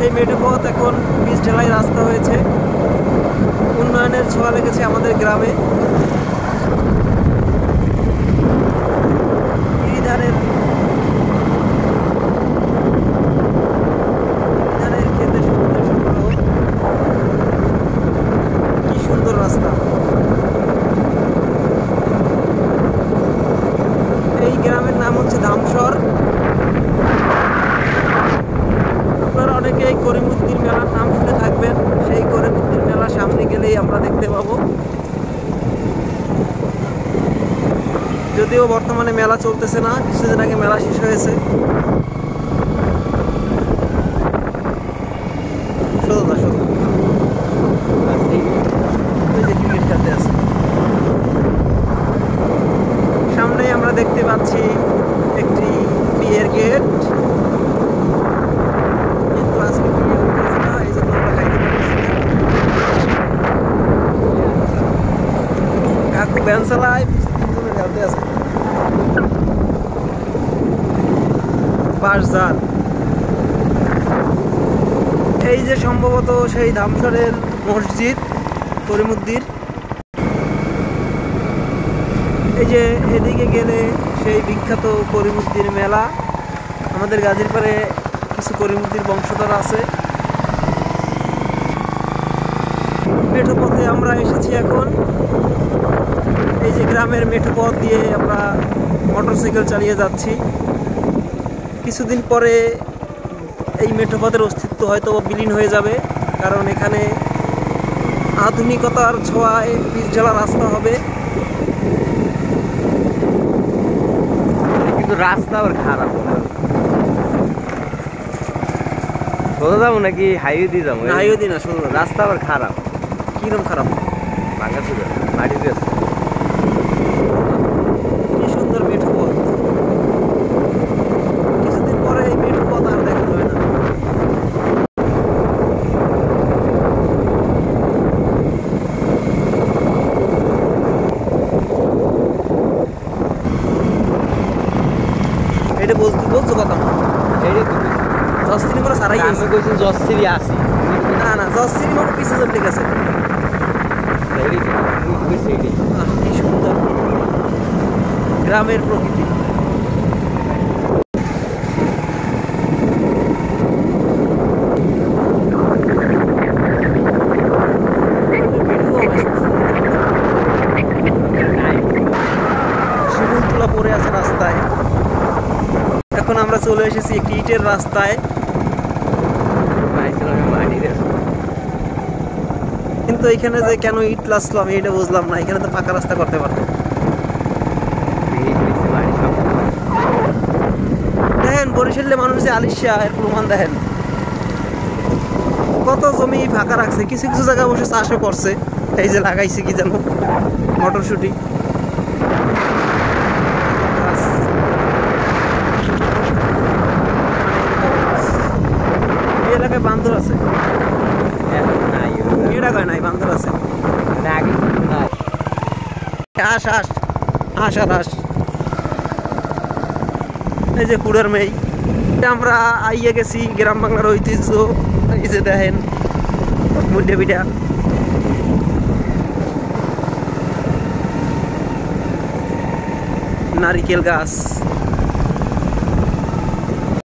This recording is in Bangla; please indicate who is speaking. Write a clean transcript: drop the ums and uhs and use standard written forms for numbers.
Speaker 1: সেই মেঠো পথ এখন পিচ ঢালাই রাস্তা হয়েছে। উন্নয়নের ছোঁয়া লেগেছে আমাদের গ্রামে। খেতে সুন্দর সংগ্রহ, কি সুন্দর রাস্তা। এই গ্রামের নাম হচ্ছে ধামসর। আপনারা অনেকেই করিমুদ্দিন মেলার নাম শুনে থাকবেন। সেই করিমুদ্দিন মেলা সামনে গেলেই আমরা দেখতে পাবো। যদিও বর্তমানে মেলা চলতেছে না, কিছুদিন আগে মেলা শেষ হয়েছে। সামনে আমরা দেখতে পাচ্ছি একটি বিয়ের গেট, কিন্তু আজকে বিয়ে হচ্ছে না, এই জন্য আমরা খাইতে পারছি না। কাকু ভ্যান চালায়, বাসজার। এই যে সম্ভবত সেই ধামসরের মসজিদ করিমুদ্দিন। এই যে এদিকে গেলে সেই বিখ্যাত করিমুদ্দিন মেলা। আমাদের গাজীরপাড়ে কিছু করিমুদ্দিন বংশধর আছে। মেঠো পথে আমরা এসেছি এখন। এই যে গ্রামের মেঠো পথ দিয়ে আমরা মোটরসাইকেল চালিয়ে যাচ্ছি। কিছুদিন পরে এই মেঠো পথের অস্তিত্ব হয়তো বিলীন হয়ে যাবে, কারণ এখানে আধুনিকতার ছোঁয়ায় পিচ ঢালা রাস্তা হবে।
Speaker 2: কিন্তু রাস্তা আবার খারাপ। সোজা যাবো নাকি হাইওয়ে দিয়ে যাবো?
Speaker 1: হাইওয়ে দিয়ে না, সোজা।
Speaker 2: রাস্তা আবার খারাপ।
Speaker 1: কিরম খারাপ?
Speaker 2: ভাঙা ছিল, মাটি দিয়েছে।
Speaker 1: কি সুন্দর মেঠো পথ। কিছুদিন পরে এই মেঠো পথ আর দেখা যাবে না। এটা বলছো কথা না, জস্তিনি করে সারাই
Speaker 2: আমি কইছি জস্তিরি আসি
Speaker 1: না না, জস্তিনি মোটর পিছে যাব, ঠিক আছে। কি সুন্দর গ্রামের প্রকৃতি। শিমুলতলা পড়ে আছে রাস্তায়। এখন আমরা চলে এসেছি একটি ইটের রাস্তায়। কিন্তু এখানে যে কেন ইট লাগলো আমি এটা বুঝলাম না। এখানে তো পাকা রাস্তা করতে পারতো। দেখেন বরিশালে মানুষ যে আলিশা, এর প্রমাণ দেখেন। কত জমি ফাঁকা রাখছে, কিছু কিছু জায়গায় বসে চাষও করছে। এই যে লাগাইছে কি যেন মটরশুটি। এলাকায় বান্দর আছে, এলাকায় নাই, বান্দর আছে। হাঁস হাঁস হাঁস আর হাঁস। এই যে কুড়ার মেয়ে। আমরা আইয়ে গেছি গ্রাম বাংলার ঐতিহ্য। এই যে দেখেন মুন্ডে পিঠা। নারিকেল গাছ।